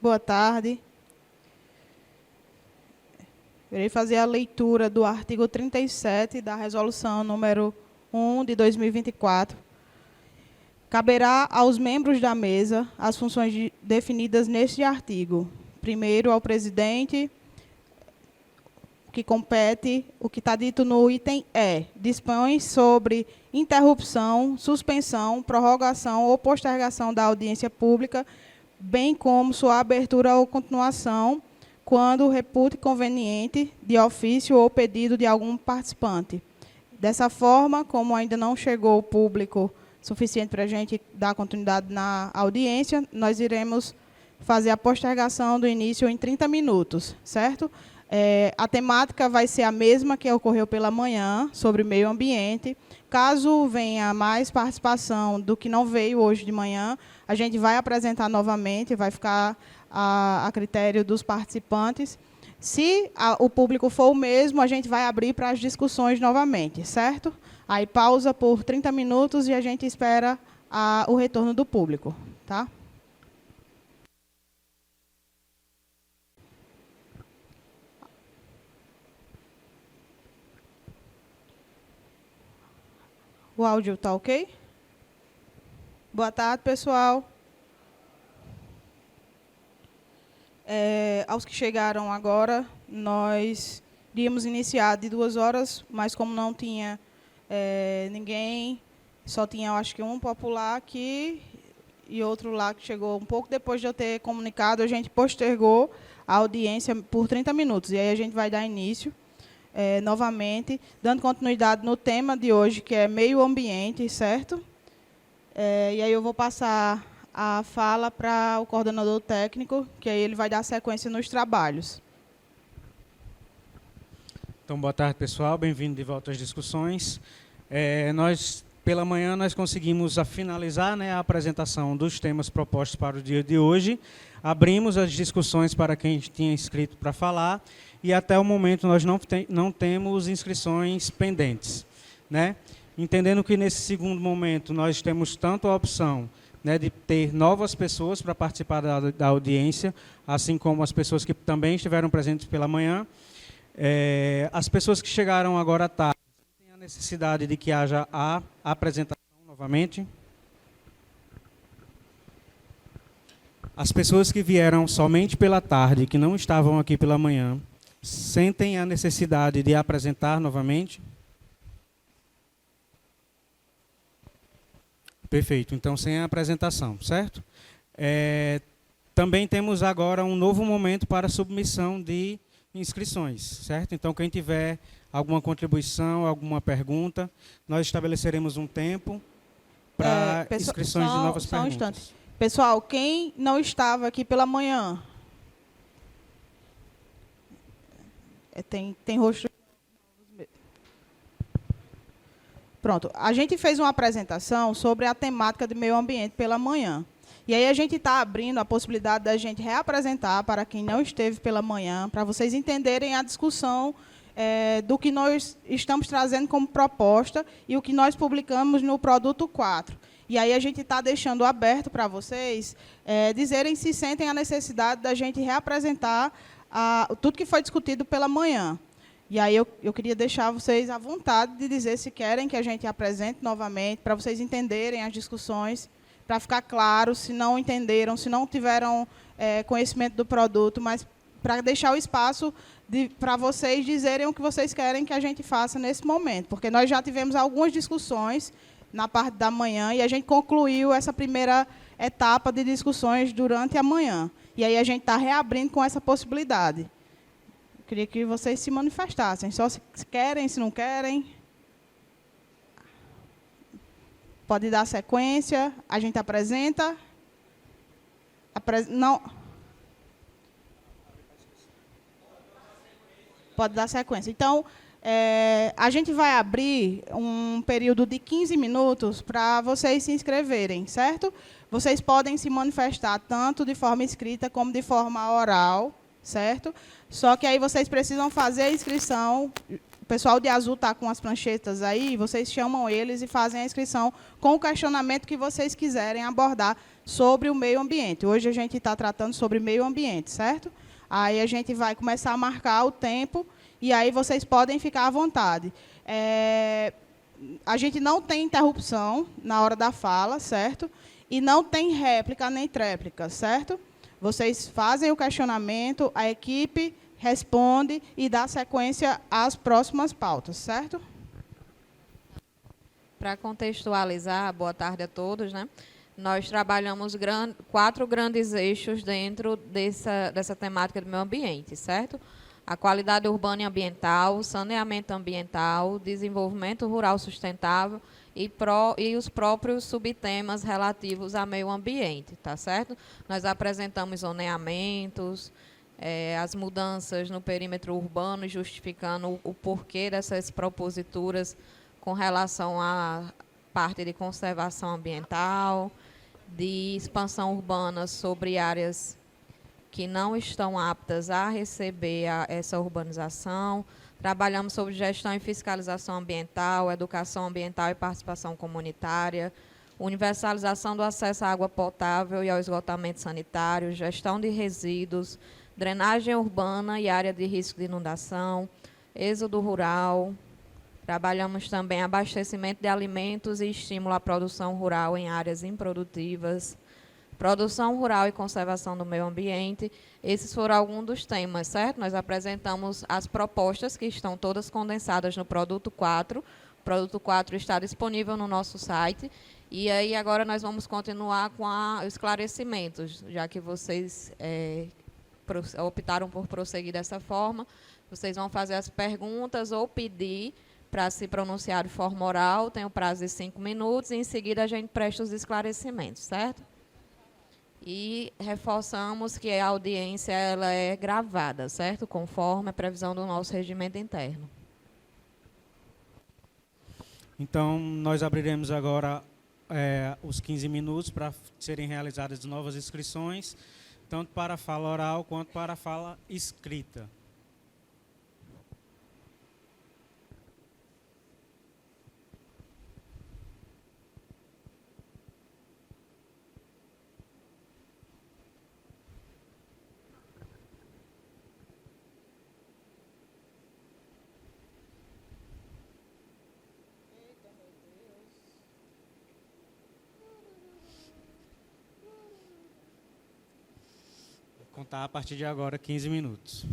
Boa tarde. Irei fazer a leitura do artigo 37 da Resolução número 1 de 2024. Caberá aos membros da mesa as funções definidas neste artigo. Primeiro, ao presidente, que compete, o que está dito no item E, dispõe sobre interrupção, suspensão, prorrogação ou postergação da audiência pública, bem como sua abertura ou continuação, quando repute conveniente, de ofício ou pedido de algum participante. Dessa forma, como ainda não chegou o público suficiente para a gente dar continuidade na audiência, nós iremos fazer a postergação do início em 30 minutos, certo? A temática vai ser a mesma que ocorreu pela manhã, sobre meio ambiente. Caso venha mais participação do que não veio hoje de manhã, a gente vai apresentar novamente, vai ficar a critério dos participantes. Se o público for o mesmo, a gente vai abrir para as discussões novamente, certo? Aí pausa por 30 minutos e a gente espera o retorno do público, tá? O áudio está ok? Boa tarde, pessoal. Aos que chegaram agora, nós iríamos iniciar de 2 horas, mas como não tinha ninguém, só tinha, eu acho que um popular aqui e outro lá que chegou um pouco depois de eu ter comunicado, a gente postergou a audiência por 30 minutos. E aí a gente vai dar início novamente, dando continuidade no tema de hoje, que é meio ambiente, certo? E aí eu vou passar a fala para o coordenador técnico, que aí ele vai dar sequência nos trabalhos. Então, boa tarde, pessoal. Bem-vindo de volta às discussões. Pela manhã, nós conseguimos finalizar, né, a apresentação dos temas propostos para o dia de hoje. Abrimos as discussões para quem tinha inscrito para falar e, até o momento, nós não temos inscrições pendentes, né? Entendendo que, nesse segundo momento, nós temos tanto a opção, né, de ter novas pessoas para participar da audiência, assim como as pessoas que também estiveram presentes pela manhã. As pessoas que chegaram agora à tarde, tem a necessidade de que haja a apresentação novamente. As pessoas que vieram somente pela tarde, que não estavam aqui pela manhã, sentem a necessidade de apresentar novamente? Perfeito, então sem a apresentação, certo? Também temos agora um novo momento para submissão de inscrições, certo? Então, quem tiver alguma contribuição, alguma pergunta, nós estabeleceremos um tempo para inscrições de novas perguntas. Só um instante. Pessoal, quem não estava aqui pela manhã? Tem rosto. Pronto, a gente fez uma apresentação sobre a temática de meio ambiente pela manhã. E aí a gente está abrindo a possibilidade da gente reapresentar para quem não esteve pela manhã, para vocês entenderem a discussão do que nós estamos trazendo como proposta e o que nós publicamos no produto 4. E aí a gente está deixando aberto para vocês dizerem se sentem a necessidade da gente reapresentar tudo que foi discutido pela manhã. E aí eu queria deixar vocês à vontade de dizer se querem que a gente apresente novamente, para vocês entenderem as discussões, para ficar claro se não entenderam, se não tiveram conhecimento do produto, mas para deixar o espaço para vocês dizerem o que vocês querem que a gente faça nesse momento. Porque nós já tivemos algumas discussões na parte da manhã e a gente concluiu essa primeira etapa de discussões durante a manhã. E aí a gente está reabrindo com essa possibilidade. Queria que vocês se manifestassem, só se querem, se não querem. Pode dar sequência, a gente apresenta. Não. Pode dar sequência. Então, a gente vai abrir um período de 15 minutos para vocês se inscreverem, certo? Vocês podem se manifestar tanto de forma escrita como de forma oral, certo? Só que aí vocês precisam fazer a inscrição pessoal de azul está com as pranchetas aí, vocês chamam eles e fazem a inscrição com o questionamento que vocês quiserem abordar sobre o meio ambiente. Hoje a gente está tratando sobre meio ambiente, certo? Aí a gente vai começar a marcar o tempo e aí vocês podem ficar à vontade. A gente não tem interrupção na hora da fala, certo? E não tem réplica nem tréplica, certo? Vocês fazem o questionamento, a equipe responde e dá sequência às próximas pautas, certo? Para contextualizar, boa tarde a todos, né? Nós trabalhamos 4 grandes eixos dentro dessa temática do meio ambiente, certo? A qualidade urbana e ambiental, saneamento ambiental, desenvolvimento rural sustentável e os próprios subtemas relativos ao meio ambiente, tá certo? Nós apresentamos zoneamentos, as mudanças no perímetro urbano, justificando o porquê dessas proposituras com relação à parte de conservação ambiental, de expansão urbana sobre áreas que não estão aptas a receber essa urbanização. Trabalhamos sobre gestão e fiscalização ambiental, educação ambiental e participação comunitária, universalização do acesso à água potável e ao esgotamento sanitário, gestão de resíduos, drenagem urbana e área de risco de inundação, êxodo rural. Trabalhamos também abastecimento de alimentos e estímulo à produção rural em áreas improdutivas, produção rural e conservação do meio ambiente. Esses foram alguns dos temas, certo? Nós apresentamos as propostas, que estão todas condensadas no Produto 4. O Produto 4 está disponível no nosso site. E aí agora nós vamos continuar com os esclarecimentos, já que vocês optaram por prosseguir dessa forma. Vocês vão fazer as perguntas ou pedir para se pronunciar de forma oral, tem o prazo de 5 minutos, e em seguida a gente presta os esclarecimentos, certo? E reforçamos que a audiência ela é gravada, certo? Conforme a previsão do nosso regimento interno. Então, nós abriremos agora os 15 minutos para serem realizadas novas inscrições, tanto para a fala oral quanto para a fala escrita. Vou contar a partir de agora 15 minutos.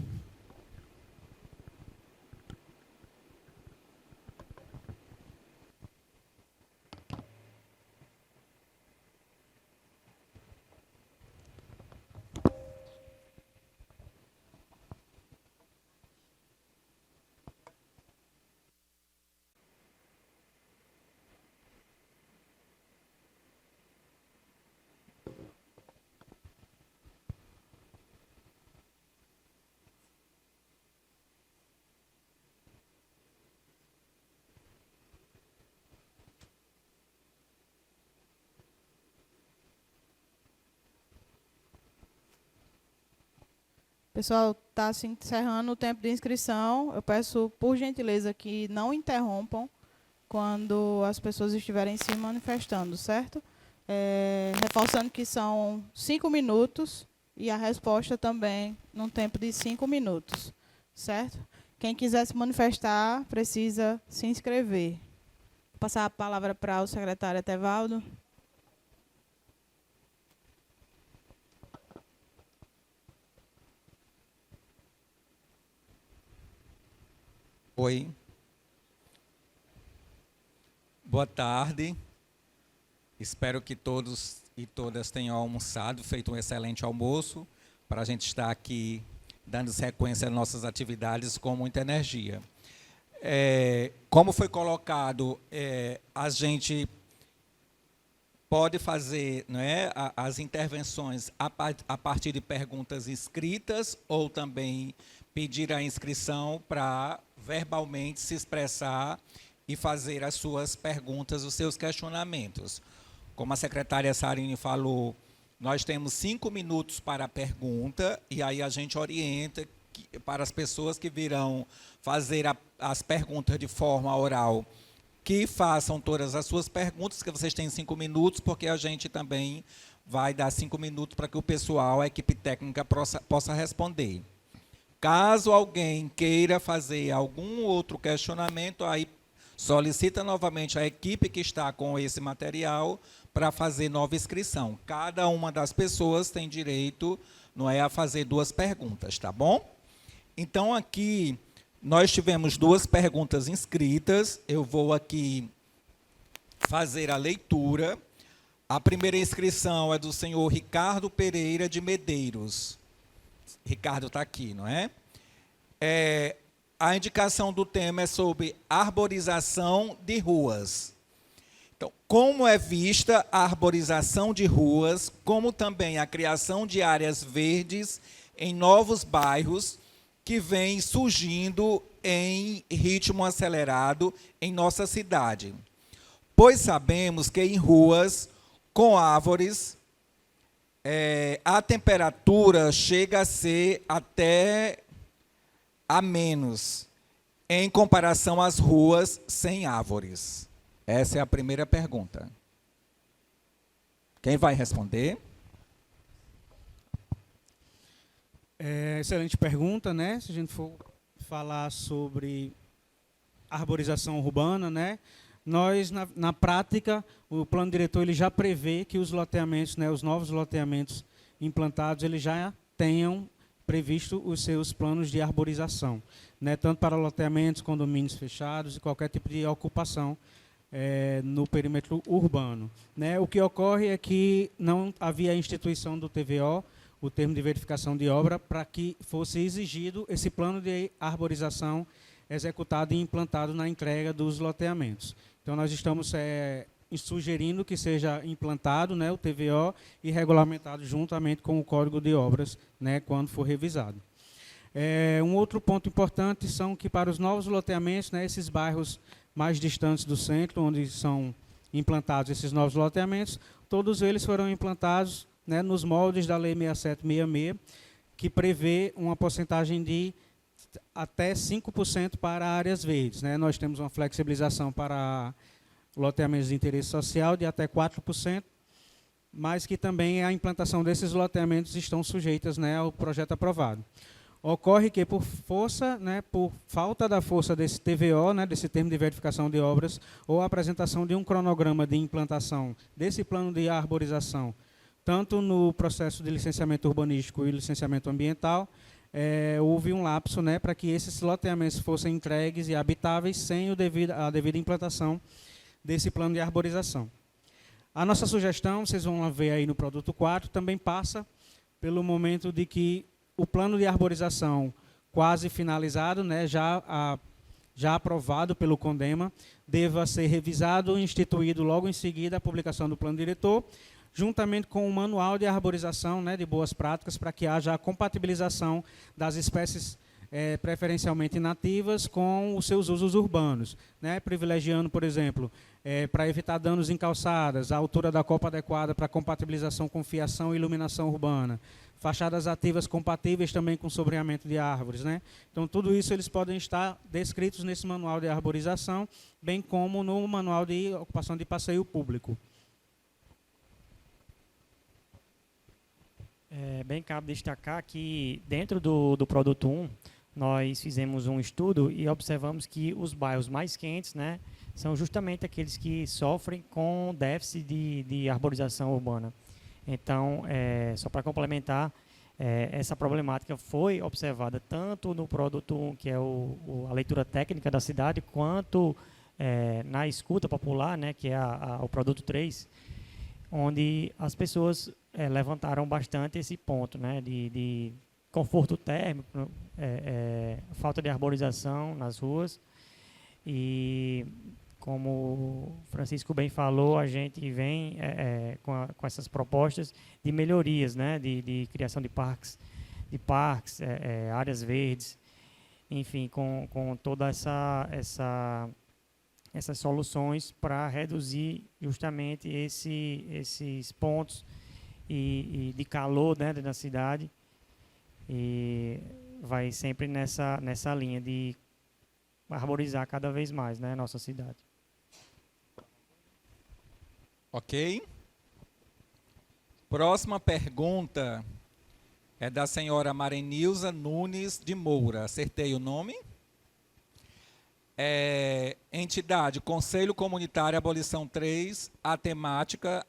Pessoal, está se encerrando o tempo de inscrição. Eu peço, por gentileza, que não interrompam quando as pessoas estiverem se manifestando, certo? Reforçando que são 5 minutos e a resposta também num tempo de 5 minutos, certo? Quem quiser se manifestar precisa se inscrever. Vou passar a palavra para o secretário Etevaldo. Oi. Boa tarde. Espero que todos e todas tenham almoçado, feito um excelente almoço, para a gente estar aqui dando sequência às nossas atividades com muita energia. Como foi colocado, a gente pode fazer, não é, as intervenções a partir de perguntas escritas ou também pedir a inscrição para verbalmente se expressar e fazer as suas perguntas, os seus questionamentos. Como a secretária Sarine falou, nós temos 5 minutos para a pergunta e aí a gente orienta para as pessoas que virão fazer as perguntas de forma oral, que façam todas as suas perguntas, que vocês têm 5 minutos, porque a gente também vai dar 5 minutos para que o pessoal, a equipe técnica, possa responder. Caso alguém queira fazer algum outro questionamento, aí solicita novamente a equipe que está com esse material para fazer nova inscrição. Cada uma das pessoas tem direito, não é, a fazer 2 perguntas, tá bom? Então, aqui, nós tivemos 2 perguntas inscritas. Eu vou aqui fazer a leitura. A primeira inscrição é do senhor Ricardo Pereira de Medeiros. Ricardo está aqui, não é? A indicação do tema é sobre arborização de ruas. Então, como é vista a arborização de ruas, como também a criação de áreas verdes em novos bairros que vem surgindo em ritmo acelerado em nossa cidade. Pois sabemos que em ruas com árvores, a temperatura chega a ser até a menos, em comparação às ruas sem árvores. Essa é a primeira pergunta. Quem vai responder? Excelente pergunta, né? Se a gente for falar sobre arborização urbana, né? Nós, na prática, o plano diretor ele já prevê que os loteamentos, né, os novos loteamentos implantados, eles já tenham previsto os seus planos de arborização, né, tanto para loteamentos, condomínios fechados e qualquer tipo de ocupação no perímetro urbano. Né? O que ocorre é que não havia a instituição do TVO, o termo de verificação de obra, para que fosse exigido esse plano de arborização executado e implantado na entrega dos loteamentos. Então, nós estamos sugerindo que seja implantado, né, o TVO e regulamentado juntamente com o Código de Obras, né, quando for revisado. Um outro ponto importante são que para os novos loteamentos, né, esses bairros mais distantes do centro, onde são implantados esses novos loteamentos, todos eles foram implantados, né, nos moldes da Lei 6766, que prevê uma porcentagem de até 5% para áreas verdes. Né? Nós temos uma flexibilização para loteamentos de interesse social de até 4%, mas que também a implantação desses loteamentos estão sujeitas, né, ao projeto aprovado. Ocorre que por força, né, por falta da força desse TVO, né, desse termo de verificação de obras, ou a apresentação de um cronograma de implantação desse plano de arborização, tanto no processo de licenciamento urbanístico e licenciamento ambiental, houve um lapso, né, para que esses loteamentos fossem entregues e habitáveis sem a devida implantação desse plano de arborização. A nossa sugestão, vocês vão ver aí no produto 4, também passa pelo momento de que o plano de arborização quase finalizado, né, já aprovado pelo CONDEMA, deva ser revisado e instituído logo em seguida a publicação do plano diretor, juntamente com o manual de arborização, né, de boas práticas, para que haja a compatibilização das espécies preferencialmente nativas com os seus usos urbanos, né, privilegiando, por exemplo, para evitar danos em calçadas, a altura da copa adequada para compatibilização com fiação e iluminação urbana, fachadas ativas compatíveis também com sombreamento de árvores. Né? Então, tudo isso eles podem estar descritos nesse manual de arborização, bem como no manual de ocupação de passeio público. Bem, cabe destacar que dentro do produto 1, nós fizemos um estudo e observamos que os bairros mais quentes, né, são justamente aqueles que sofrem com déficit de arborização urbana. Então, só para complementar, essa problemática foi observada tanto no produto 1, que é a leitura técnica da cidade, quanto na escuta popular, né, que é o produto 3, onde as pessoas levantaram bastante esse ponto, né, de conforto térmico, falta de arborização nas ruas. E, como o Francisco bem falou, a gente vem com essas propostas de melhorias, né, de criação de parques, áreas verdes, enfim, com toda essas soluções para reduzir justamente esses pontos e de calor, né, na cidade. E vai sempre nessa linha de arborizar cada vez mais, né, a nossa cidade. Ok? Próxima pergunta é da senhora Marenilza Nunes de Moura. Acertei o nome? Entidade, Conselho Comunitário Abolição 3, a temática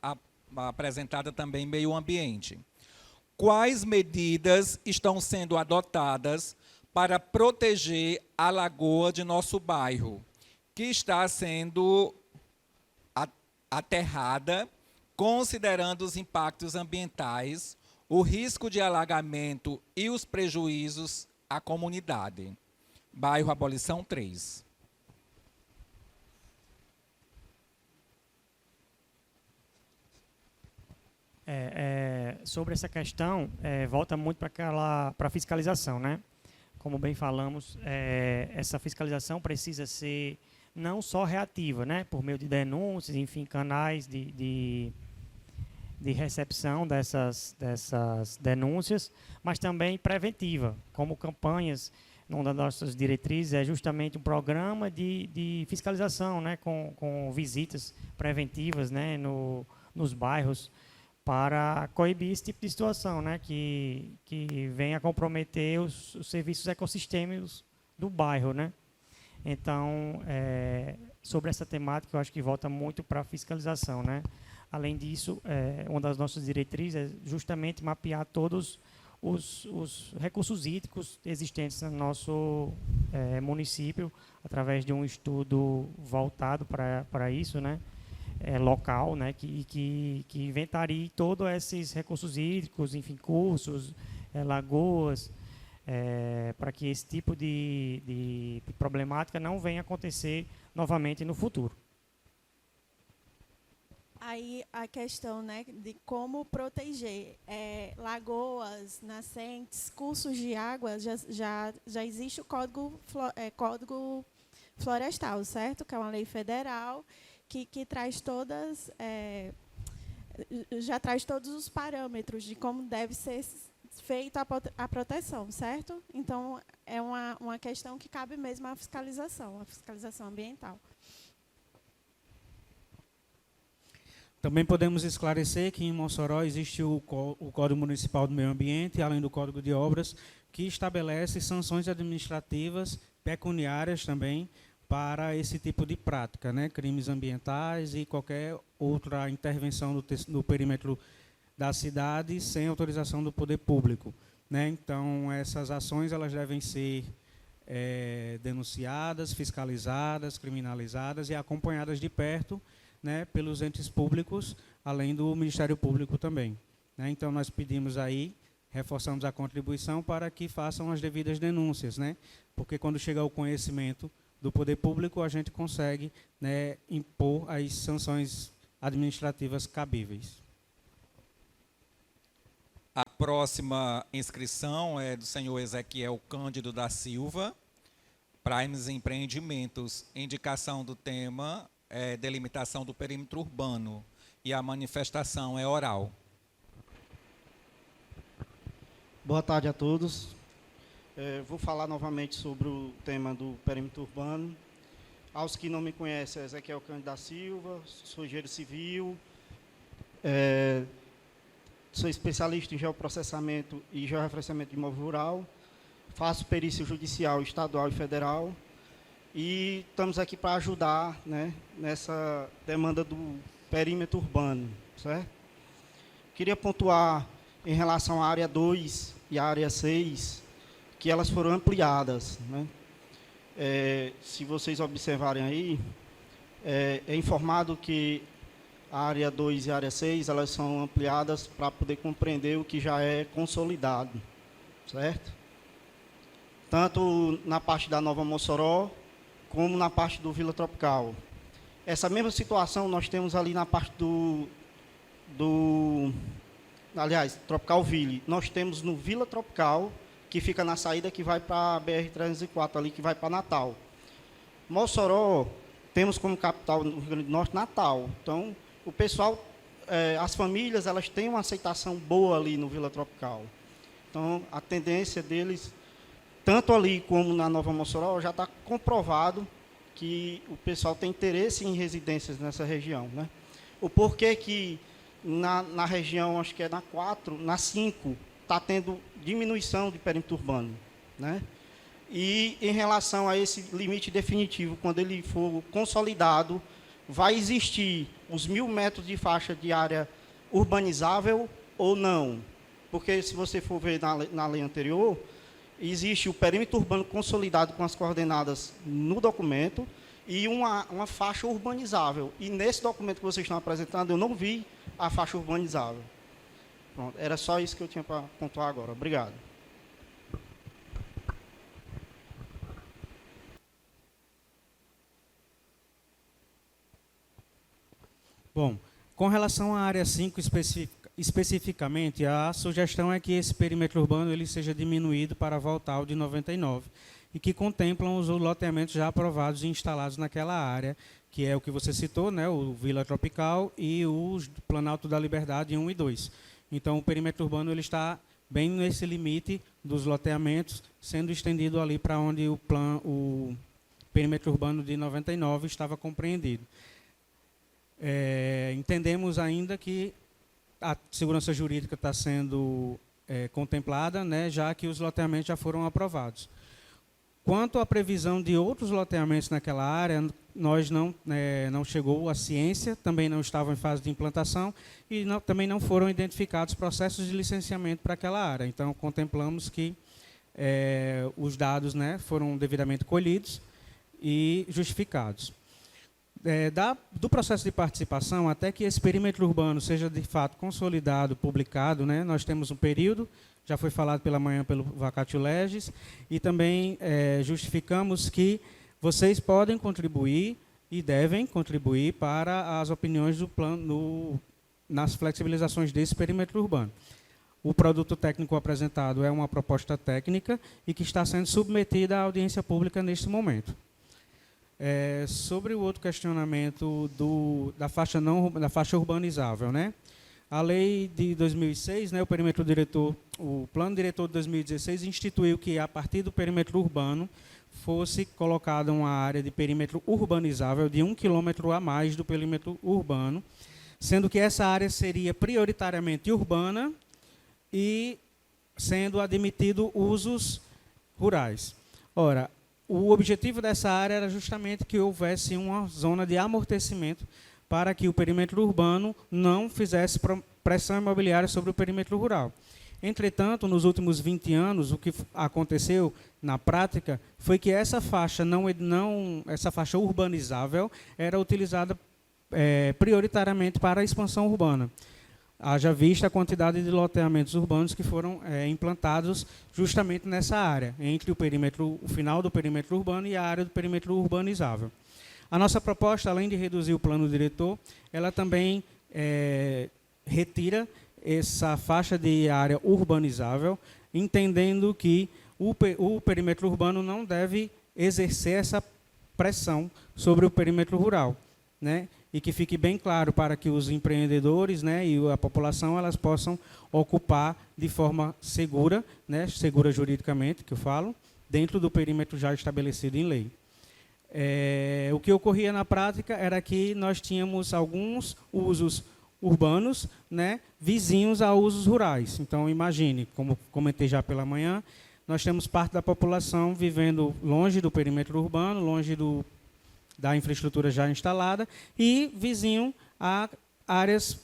apresentada também meio ambiente. Quais medidas estão sendo adotadas para proteger a lagoa de nosso bairro, que está sendo aterrada, considerando os impactos ambientais, o risco de alagamento e os prejuízos à comunidade? Bairro Abolição 3. Sobre essa questão, volta muito para a fiscalização, né? Como bem falamos, essa fiscalização precisa ser não só reativa, né? Por meio de denúncias, enfim, canais de recepção dessas denúncias, mas também preventiva, como campanhas. Uma das nossas diretrizes é justamente um programa de fiscalização, né? Com visitas preventivas, né? Nos bairros, para coibir esse tipo de situação, né, que vem a comprometer os serviços ecossistêmicos do bairro, né? Então, sobre essa temática, eu acho que volta muito para a fiscalização, né? Além disso, uma das nossas diretrizes é justamente mapear todos os recursos hídricos existentes no nosso município, através de um estudo voltado para isso, né? Local, né, que inventarie todos esses recursos hídricos, enfim, cursos, lagoas, para que esse tipo de problemática não venha acontecer novamente no futuro. Aí a questão, né, de como proteger lagoas, nascentes, cursos de água, já existe o Código Florestal, certo? Que é uma lei federal que traz já traz todos os parâmetros de como deve ser feita a proteção, certo? Então, é uma questão que cabe mesmo à fiscalização ambiental. Também podemos esclarecer que em Mossoró existe o Código Municipal do Meio Ambiente, além do Código de Obras, que estabelece sanções administrativas, pecuniárias também, para esse tipo de prática, né? Crimes ambientais e qualquer outra intervenção no perímetro da cidade sem autorização do poder público, né? Então, essas ações elas devem ser denunciadas, fiscalizadas, criminalizadas e acompanhadas de perto, né, pelos entes públicos, além do Ministério Público também, né? Então, nós pedimos aí, reforçamos a contribuição para que façam as devidas denúncias, né? Porque quando chega ao conhecimento do poder público, a gente consegue, né, impor as sanções administrativas cabíveis. A próxima inscrição é do senhor Ezequiel Cândido da Silva, Primes Empreendimentos. Indicação do tema é delimitação do perímetro urbano e a manifestação é oral. Boa tarde a todos. Vou falar novamente sobre o tema do perímetro urbano. Aos que não me conhecem, Ezequiel Cândido da Silva, sou engenheiro civil, sou especialista em geoprocessamento e georreferenciamento de imóvel rural, faço perícia judicial estadual e federal e estamos aqui para ajudar, né, nessa demanda do perímetro urbano, certo? Queria pontuar em relação à área 2 e à área 6, que elas foram ampliadas, né? Se vocês observarem aí, é informado que a área 2 e a área 6, elas são ampliadas para poder compreender o que já é consolidado, certo? Tanto na parte da Nova Mossoró, como na parte do Vila Tropical. Essa mesma situação nós temos ali na parte aliás, Tropical Ville. Nós temos no Vila Tropical, que fica na saída que vai para a BR-304, ali que vai para Natal. Mossoró, temos como capital no Rio Grande do Norte, Natal. Então, o pessoal, as famílias, elas têm uma aceitação boa ali no Vila Tropical. Então, a tendência deles tanto ali como na Nova Mossoró, já está comprovado que o pessoal tem interesse em residências nessa região, né? O porquê que na região, acho que é na 4, na 5, está tendo diminuição de perímetro urbano, né? E em relação a esse limite definitivo, quando ele for consolidado, vai existir os 1.000 metros de faixa de área urbanizável ou não? Porque se você for ver na lei anterior, existe o perímetro urbano consolidado com as coordenadas no documento e uma faixa urbanizável. E nesse documento que vocês estão apresentando, eu não vi a faixa urbanizável. Pronto, era só isso que eu tinha para pontuar agora. Obrigado. Bom, com relação à área 5 especificamente, a sugestão é que esse perímetro urbano ele seja diminuído para voltar ao de 99 e que contemplam os loteamentos já aprovados e instalados naquela área, que é o que você citou, né, o Vila Tropical e o Planalto da Liberdade 1 e 2. Então, o perímetro urbano ele está bem nesse limite dos loteamentos, sendo estendido ali para onde o perímetro urbano de 99 estava compreendido. Entendemos ainda que a segurança jurídica está sendo contemplada, né, já que os loteamentos já foram aprovados. Quanto à previsão de outros loteamentos naquela área, nós não chegou a ciência, também não estavam em fase de implantação e também não foram identificados processos de licenciamento para aquela área. Então, contemplamos que os dados, né, foram devidamente colhidos e justificados. Do processo de participação, até que esse perímetro urbano seja de fato consolidado, publicado, né, nós temos um período, já foi falado pela manhã pelo vacatio legis, e também justificamos que vocês podem contribuir e devem contribuir para as opiniões do plano nas flexibilizações desse perímetro urbano. O produto técnico apresentado é uma proposta técnica e que está sendo submetida à audiência pública neste momento. Sobre o outro questionamento da faixa urbanizável, né? A lei de 2006, né, o plano diretor de 2016 instituiu que a partir do perímetro urbano fosse colocada uma área de perímetro urbanizável de 1 quilômetro a mais do perímetro urbano, sendo que essa área seria prioritariamente urbana e sendo admitido usos rurais. Ora, o objetivo dessa área era justamente que houvesse uma zona de amortecimento para que o perímetro urbano não fizesse pressão imobiliária sobre o perímetro rural. Entretanto, nos últimos 20 anos, o que aconteceu na prática foi que essa faixa essa faixa urbanizável era utilizada prioritariamente para a expansão urbana. Haja vista a quantidade de loteamentos urbanos que foram implantados justamente nessa área, entre o final do perímetro urbano e a área do perímetro urbanizável. A nossa proposta, além de reduzir o plano diretor, ela também retira essa faixa de área urbanizável, entendendo que o perímetro urbano não deve exercer essa pressão sobre o perímetro rural, né? E que fique bem claro para que os empreendedores, né, e a população elas possam ocupar de forma segura, né, segura juridicamente, que eu falo, dentro do perímetro já estabelecido em lei. O que ocorria na prática era que nós tínhamos alguns usos urbanos, né, vizinhos a usos rurais. Então, imagine, como comentei já pela manhã, nós temos parte da população vivendo longe do perímetro urbano, longe da infraestrutura já instalada e vizinho a áreas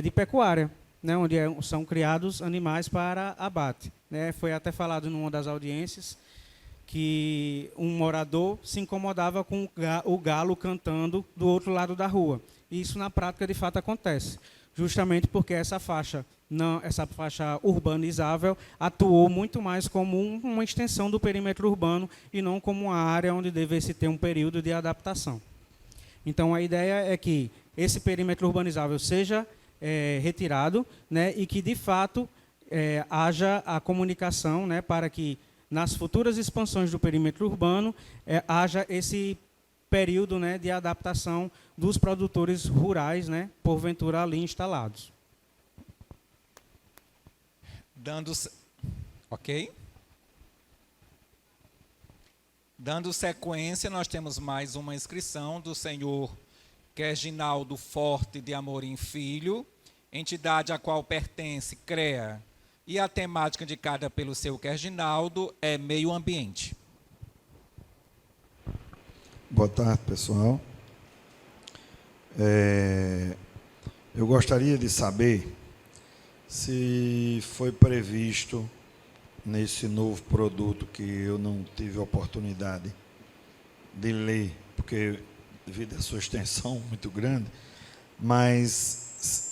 de pecuária, né, onde são criados animais para abate. Né. Foi até falado numa das audiências que um morador se incomodava com o galo cantando do outro lado da rua. E isso, na prática, de fato, acontece, justamente porque essa faixa urbanizável atuou muito mais como uma extensão do perímetro urbano e não como uma área onde devesse ter um período de adaptação. Então, a ideia é que esse perímetro urbanizável seja retirado, né, e que, de fato, haja a comunicação, né, para que, nas futuras expansões do perímetro urbano, haja esse período, né, de adaptação dos produtores rurais, né, porventura ali instalados. Ok? Dando sequência, nós temos mais uma inscrição do senhor Reginaldo Forte de Amorim Filho, entidade a qual pertence CREA, e a temática indicada pelo seu Reginaldo é meio ambiente. Boa tarde, pessoal. Eu gostaria de saber se foi previsto nesse novo produto que eu não tive a oportunidade de ler, porque devido à sua extensão muito grande, mas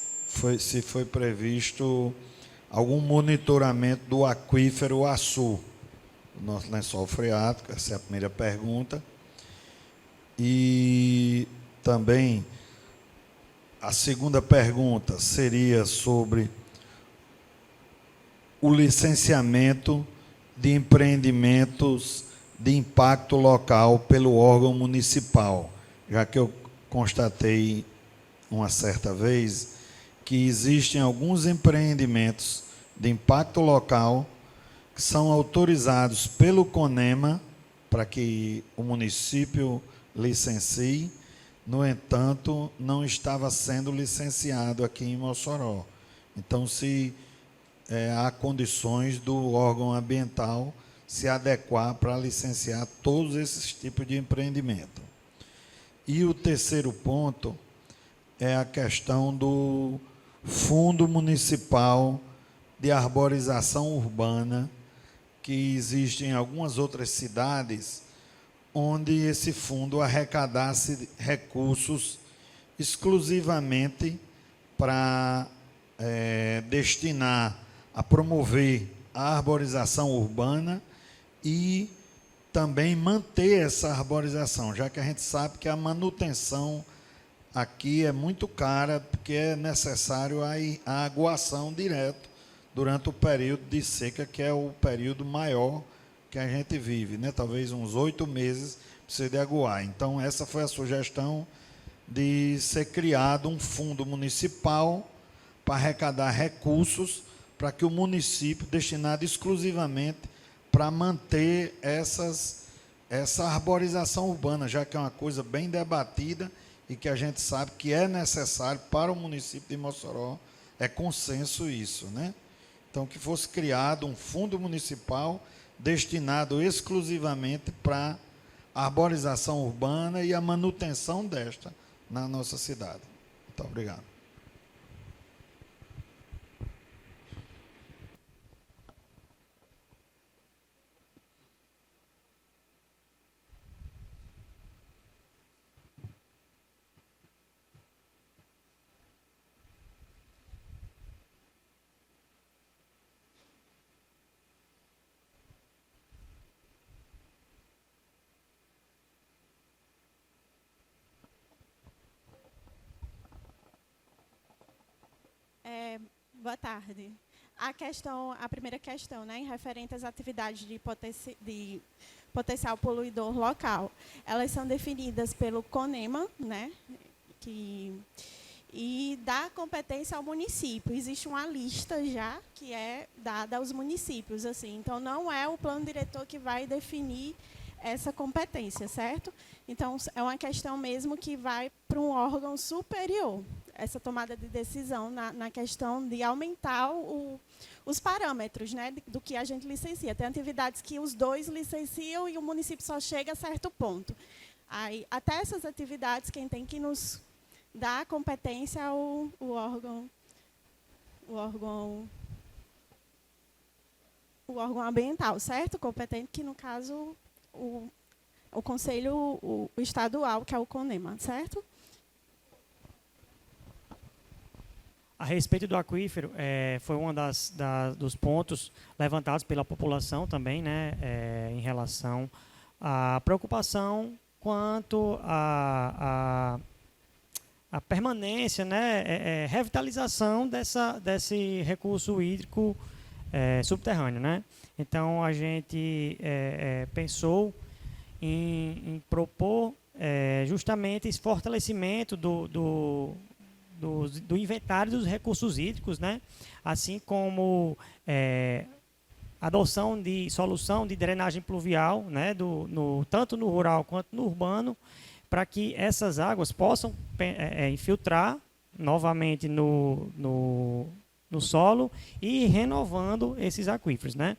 se foi previsto algum monitoramento do aquífero Açu, do nosso lençol freático. Essa é a primeira pergunta. E também a segunda pergunta seria sobre o licenciamento de empreendimentos de impacto local pelo órgão municipal, já que eu constatei uma certa vez que existem alguns empreendimentos de impacto local que são autorizados pelo CONEMA para que o município licencie, no entanto, não estava sendo licenciado aqui em Mossoró. Então, se há condições do órgão ambiental se adequar para licenciar todos esses tipos de empreendimento. E o terceiro ponto é a questão do Fundo Municipal de Arborização Urbana, que existe em algumas outras cidades, onde esse fundo arrecadasse recursos exclusivamente para destinar a promover a arborização urbana e também manter essa arborização, já que a gente sabe que a manutenção aqui é muito cara, porque é necessário a aguação direto durante o período de seca, que é o período maior que a gente vive, né? Talvez uns 8 meses precisa de aguar. Então, essa foi a sugestão de ser criado um fundo municipal para arrecadar recursos para que o município, destinado exclusivamente para manter essa arborização urbana, já que é uma coisa bem debatida e que a gente sabe que é necessário para o município de Mossoró, é consenso isso, né? Então, que fosse criado um fundo municipal destinado exclusivamente para a arborização urbana e a manutenção desta na nossa cidade. Muito obrigado. Boa tarde. A primeira questão, né, em referente às atividades de potencial poluidor local, elas são definidas pelo CONEMA, né, e dá competência ao município. Existe uma lista já que é dada aos municípios, assim. Então, não é o plano diretor que vai definir essa competência, certo? Então, é uma questão mesmo que vai para um órgão superior, essa tomada de decisão na questão de aumentar os parâmetros, né, do que a gente licencia. Tem atividades que os dois licenciam e o município só chega a certo ponto. Aí, até essas atividades, quem tem que nos dar competência é o órgão ambiental, certo? Competente, que, no caso, o Conselho Estadual, que é o CONEMA, certo? A respeito do aquífero, foi um dos pontos levantados pela população também, né, em relação à preocupação quanto à permanência, né, revitalização desse recurso hídrico subterrâneo, né? Então, a gente pensou em propor justamente esse fortalecimento do inventário dos recursos hídricos, né? Assim como adoção de solução de drenagem pluvial, né, tanto no rural quanto no urbano, para que essas águas possam infiltrar novamente no solo e renovando esses aquíferos, né?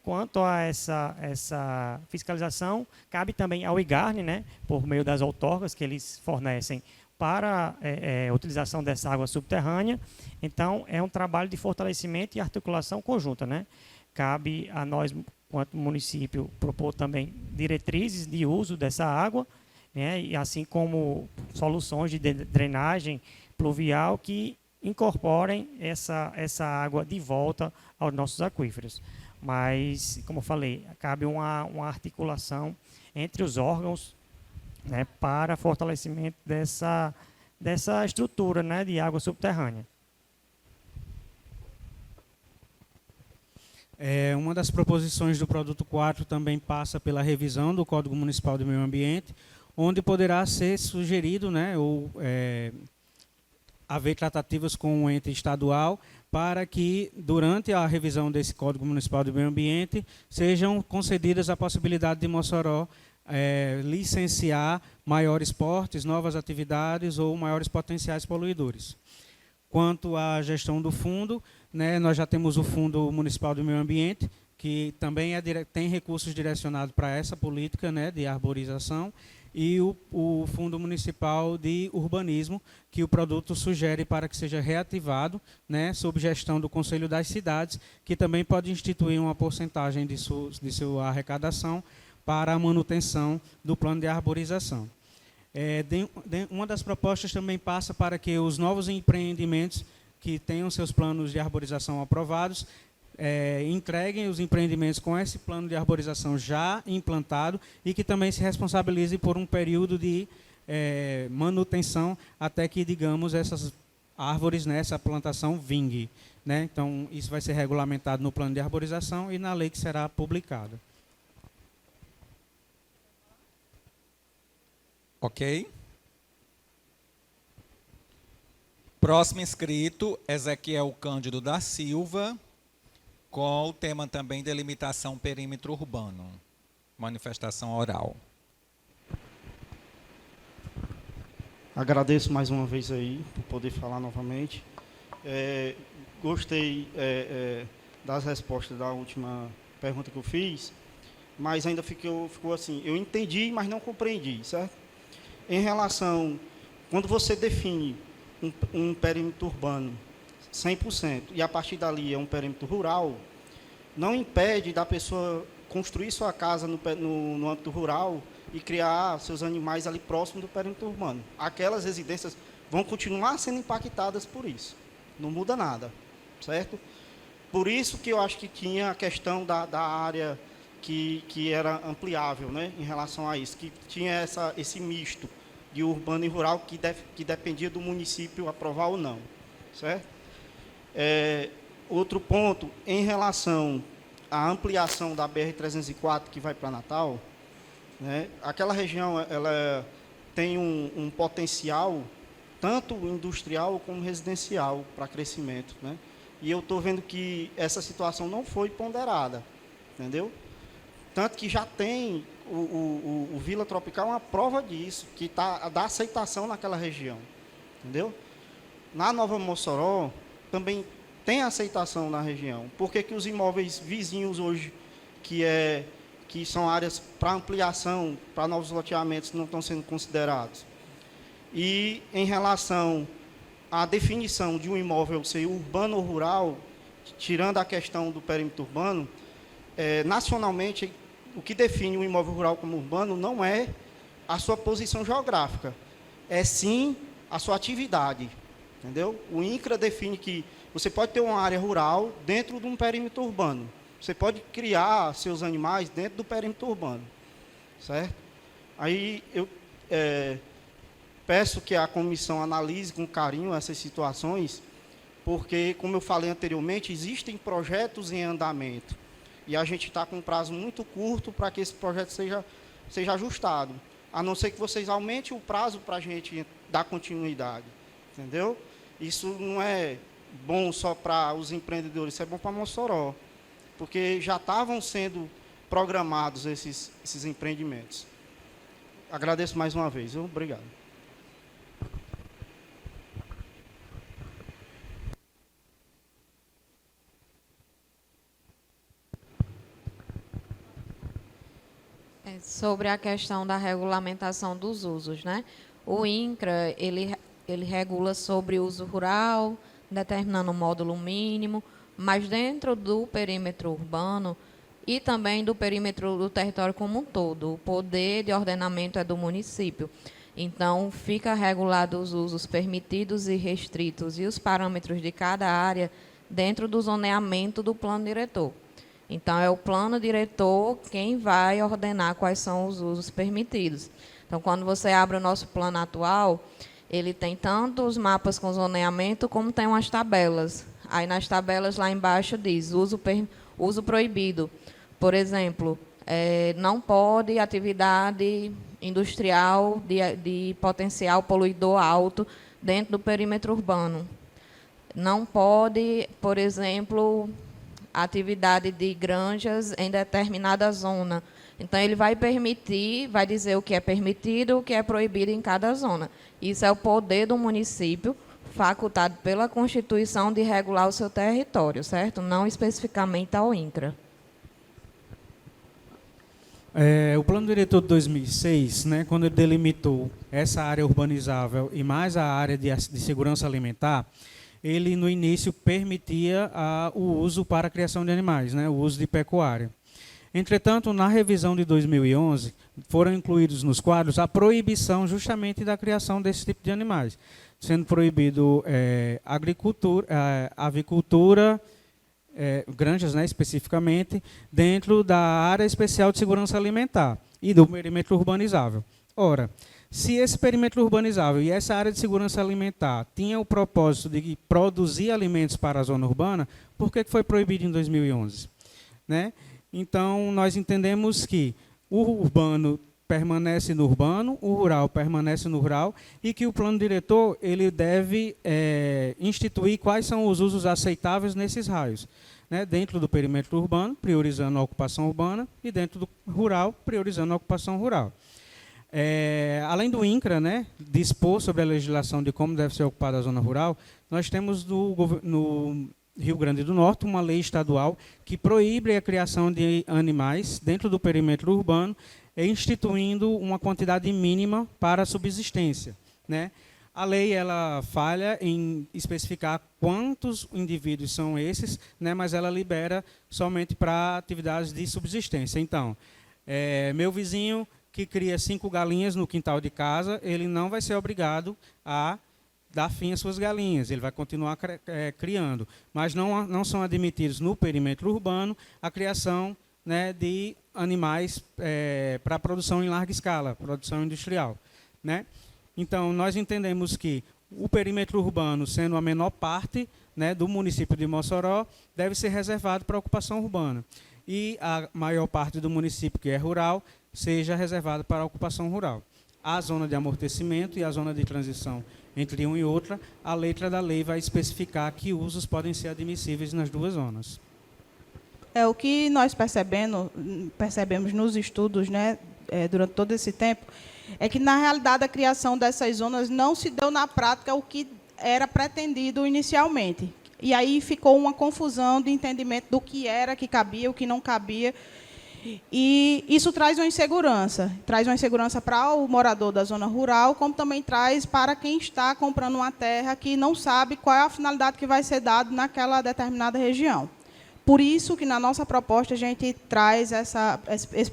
Quanto a essa fiscalização, cabe também ao IGARNE, né, por meio das outorgas que eles fornecem para a utilização dessa água subterrânea. Então, é um trabalho de fortalecimento e articulação conjunta, né? Cabe a nós, quanto município, propor também diretrizes de uso dessa água, né, e assim como soluções de drenagem pluvial que incorporem essa água de volta aos nossos aquíferos. Mas, como eu falei, cabe uma articulação entre os órgãos, né, para fortalecimento dessa estrutura, né, de água subterrânea. Uma das proposições do produto 4 também passa pela revisão do Código Municipal do Meio Ambiente, onde poderá ser sugerido, né, haver tratativas com o ente estadual para que, durante a revisão desse Código Municipal do Meio Ambiente, sejam concedidas a possibilidade de Mossoró licenciar maiores portes, novas atividades ou maiores potenciais poluidores. Quanto à gestão do fundo, né, nós já temos o Fundo Municipal do Meio Ambiente, que também tem recursos direcionados para essa política, né, de arborização, e o Fundo Municipal de Urbanismo, que o produto sugere para que seja reativado, né, sob gestão do Conselho das Cidades, que também pode instituir uma porcentagem de sua arrecadação para a manutenção do plano de arborização. Uma das propostas também passa para que os novos empreendimentos que tenham seus planos de arborização aprovados entreguem os empreendimentos com esse plano de arborização já implantado e que também se responsabilize por um período de manutenção até que, digamos, essas árvores, né, essa plantação vingue, né? Então, isso vai ser regulamentado no plano de arborização e na lei que será publicada. Ok. Próximo inscrito, Ezequiel Cândido da Silva, com o tema também delimitação perímetro urbano. Manifestação oral. Agradeço mais uma vez aí por poder falar novamente. Gostei das respostas da última pergunta que eu fiz, mas ainda ficou assim, eu entendi, mas não compreendi, certo? Em relação, quando você define um perímetro urbano 100%, e a partir dali é um perímetro rural, não impede da pessoa construir sua casa no âmbito rural e criar seus animais ali próximo do perímetro urbano. Aquelas residências vão continuar sendo impactadas por isso. Não muda nada, certo? Por isso que eu acho que tinha a questão da área que era ampliável, né, em relação a isso, que tinha esse misto de urbano e rural que dependia do município aprovar ou não, certo? Outro ponto, em relação à ampliação da BR-304 que vai para Natal, né, aquela região ela tem um potencial tanto industrial como residencial para crescimento, né? E eu estou vendo que essa situação não foi ponderada, entendeu? Tanto que já tem o Vila Tropical uma prova disso, que dá aceitação naquela região, entendeu? Na Nova Mossoró também tem aceitação na região. Por que os imóveis vizinhos hoje, que são áreas para ampliação, para novos loteamentos, não estão sendo considerados? E em relação à definição de um imóvel ser urbano ou rural, tirando a questão do perímetro urbano, nacionalmente, o que define um imóvel rural como urbano não é a sua posição geográfica, é sim a sua atividade, entendeu? O INCRA define que você pode ter uma área rural dentro de um perímetro urbano, você pode criar seus animais dentro do perímetro urbano, certo? Aí eu peço que a comissão analise com carinho essas situações, porque, como eu falei anteriormente, existem projetos em andamento, e a gente está com um prazo muito curto para que esse projeto seja ajustado, a não ser que vocês aumentem o prazo para a gente dar continuidade, entendeu? Isso não é bom só para os empreendedores, isso é bom para Mossoró, porque já estavam sendo programados esses empreendimentos. Agradeço mais uma vez. Obrigado. Sobre a questão da regulamentação dos usos, né? O INCRA, ele regula sobre o uso rural, determinando um módulo mínimo, mas dentro do perímetro urbano e também do perímetro do território como um todo, o poder de ordenamento é do município. Então, fica regulado os usos permitidos e restritos e os parâmetros de cada área dentro do zoneamento do plano diretor. Então, é o plano diretor quem vai ordenar quais são os usos permitidos. Então, quando você abre o nosso plano atual, ele tem tanto os mapas com zoneamento, como tem umas tabelas. Aí, nas tabelas, lá embaixo, diz uso proibido. Por exemplo, não pode atividade industrial de potencial poluidor alto dentro do perímetro urbano. Não pode, por exemplo, atividade de granjas em determinada zona. Então, ele vai permitir, vai dizer o que é permitido e o que é proibido em cada zona. Isso é o poder do município, facultado pela Constituição de regular o seu território, certo? Não especificamente ao INCRA. O Plano Diretor de 2006, né, quando ele delimitou essa área urbanizável e mais a área de segurança alimentar, ele, no início, permitia o uso para a criação de animais, né, o uso de pecuária. Entretanto, na revisão de 2011, foram incluídos nos quadros a proibição justamente da criação desse tipo de animais, sendo proibido avicultura, granjas, né, especificamente, dentro da área especial de segurança alimentar e do perímetro urbanizável. Ora, se esse perímetro urbanizável e essa área de segurança alimentar tinha o propósito de produzir alimentos para a zona urbana, por que foi proibido em 2011? Né? Então, nós entendemos que o urbano permanece no urbano, o rural permanece no rural, e que o plano diretor ele deve instituir quais são os usos aceitáveis nesses raios. Né? Dentro do perímetro urbano, priorizando a ocupação urbana, e dentro do rural, priorizando a ocupação rural. Além do INCRA, né, dispor sobre a legislação de como deve ser ocupada a zona rural, nós temos no Rio Grande do Norte uma lei estadual que proíbe a criação de animais dentro do perímetro urbano, instituindo uma quantidade mínima para a subsistência. Né? A lei ela falha em especificar quantos indivíduos são esses, né, mas ela libera somente para atividades de subsistência. Então, meu vizinho que cria 5 galinhas no quintal de casa, ele não vai ser obrigado a dar fim às suas galinhas, ele vai continuar criando. Mas não são admitidos no perímetro urbano a criação, né, de animais para produção em larga escala, produção industrial. Né? Então, nós entendemos que o perímetro urbano, sendo a menor parte, né, do município de Mossoró, deve ser reservado para a ocupação urbana. E a maior parte do município, que é rural, seja reservada para a ocupação rural. A zona de amortecimento e a zona de transição entre uma e outra, a letra da lei vai especificar que usos podem ser admissíveis nas duas zonas. O que nós percebemos nos estudos, né, durante todo esse tempo, é que, na realidade, a criação dessas zonas não se deu na prática o que era pretendido inicialmente. E aí ficou uma confusão de entendimento do que era que cabia, o que não cabia. E isso traz uma insegurança para o morador da zona rural, como também traz para quem está comprando uma terra que não sabe qual é a finalidade que vai ser dada naquela determinada região. Por isso que, na nossa proposta, a gente traz esse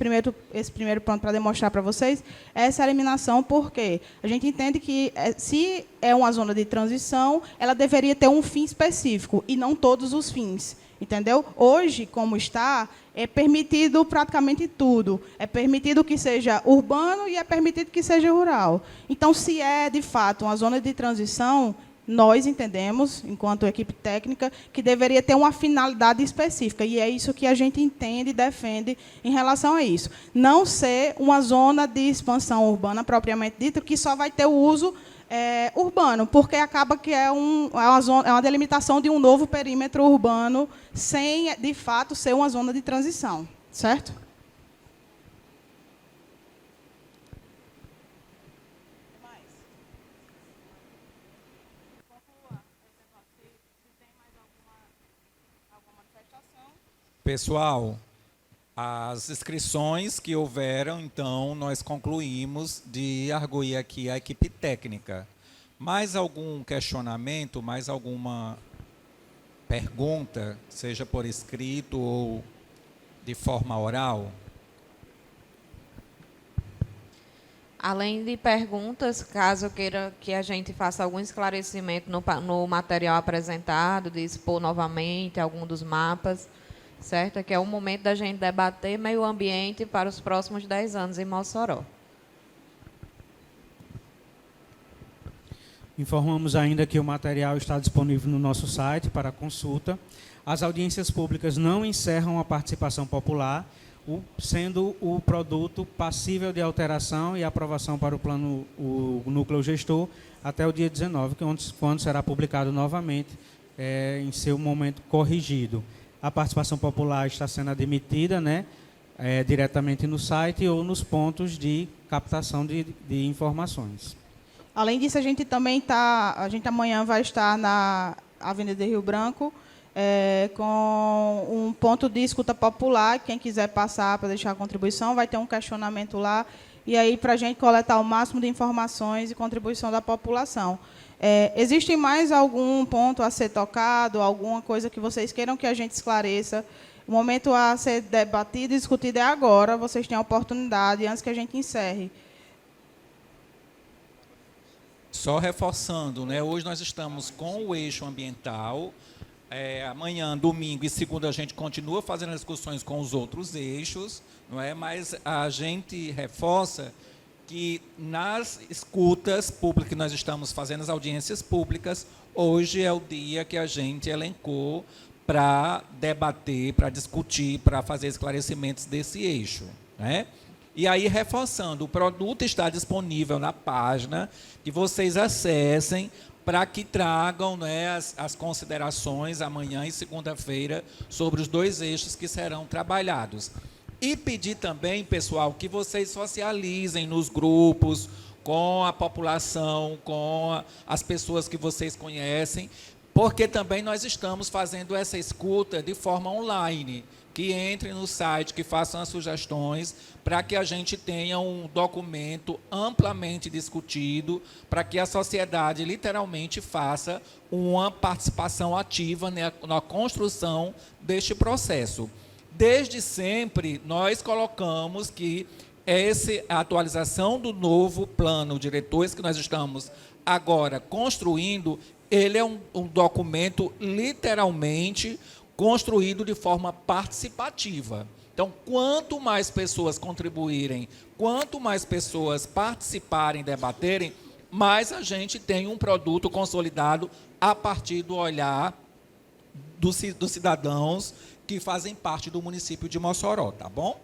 primeiro ponto para demonstrar para vocês essa eliminação, porque a gente entende que, se é uma zona de transição, ela deveria ter um fim específico, e não todos os fins. Entendeu? Hoje, como está, é permitido praticamente tudo. É permitido que seja urbano e é permitido que seja rural. Então, se é, de fato, uma zona de transição, nós entendemos, enquanto equipe técnica, que deveria ter uma finalidade específica. E é isso que a gente entende e defende em relação a isso. Não ser uma zona de expansão urbana, propriamente dita, que só vai ter o uso Urbano, porque acaba que é uma delimitação de um novo perímetro urbano, sem, de fato, ser uma zona de transição, certo? Pessoal, as inscrições que houveram, então, nós concluímos de arguir aqui a equipe técnica. Mais algum questionamento, mais alguma pergunta, seja por escrito ou de forma oral? Além de perguntas, caso queira que a gente faça algum esclarecimento no material apresentado, de expor novamente algum dos mapas, certo? Que é o momento da gente debater meio ambiente para os próximos 10 anos em Mossoró. Informamos ainda que o material está disponível no nosso site para consulta. As audiências públicas não encerram a participação popular, sendo o produto passível de alteração e aprovação para o núcleo gestor até o dia 19, quando será publicado novamente em seu momento corrigido. A participação popular está sendo admitida, né, diretamente no site ou nos pontos de captação de informações. Além disso, a gente também amanhã vai estar na Avenida Rio Branco, com um ponto de escuta popular. Quem quiser passar para deixar a contribuição, vai ter um questionamento lá, e aí para a gente coletar o máximo de informações e contribuição da população. Existe mais algum ponto a ser tocado, alguma coisa que vocês queiram que a gente esclareça? O momento a ser debatido e discutido é agora, vocês têm a oportunidade, antes que a gente encerre. Só reforçando, né, hoje nós estamos com o eixo ambiental. Amanhã, domingo e segunda, a gente continua fazendo as discussões com os outros eixos, não é? Mas a gente reforça que nas escutas públicas que nós estamos fazendo, as audiências públicas, hoje é o dia que a gente elencou para debater, para discutir, para fazer esclarecimentos desse eixo, né? E aí, reforçando, o produto está disponível na página, que vocês acessem para que tragam, né, as considerações amanhã e segunda-feira sobre os 2 eixos que serão trabalhados. E pedir também, pessoal, que vocês socializem nos grupos, com a população, com as pessoas que vocês conhecem, porque também nós estamos fazendo essa escuta de forma online, que entrem no site, que façam as sugestões, para que a gente tenha um documento amplamente discutido, para que a sociedade literalmente faça uma participação ativa na construção deste processo. Desde sempre, nós colocamos que a atualização do novo plano diretor, esse que nós estamos agora construindo, ele é um documento literalmente construído de forma participativa. Então, quanto mais pessoas contribuírem, quanto mais pessoas participarem, debaterem, mais a gente tem um produto consolidado a partir do olhar dos cidadãos que fazem parte do município de Mossoró, tá bom?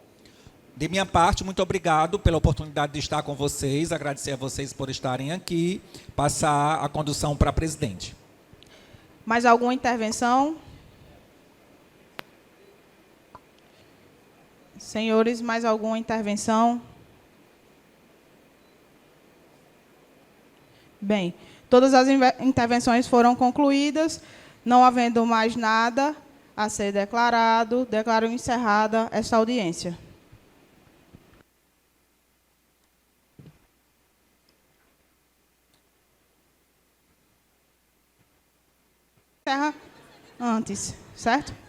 De minha parte, muito obrigado pela oportunidade de estar com vocês, agradecer a vocês por estarem aqui, passar a condução para a presidente. Mais alguma intervenção? Senhores, mais alguma intervenção? Bem, todas as intervenções foram concluídas, não havendo mais nada a ser declarado, declaro encerrada esta audiência. Encerra antes, certo?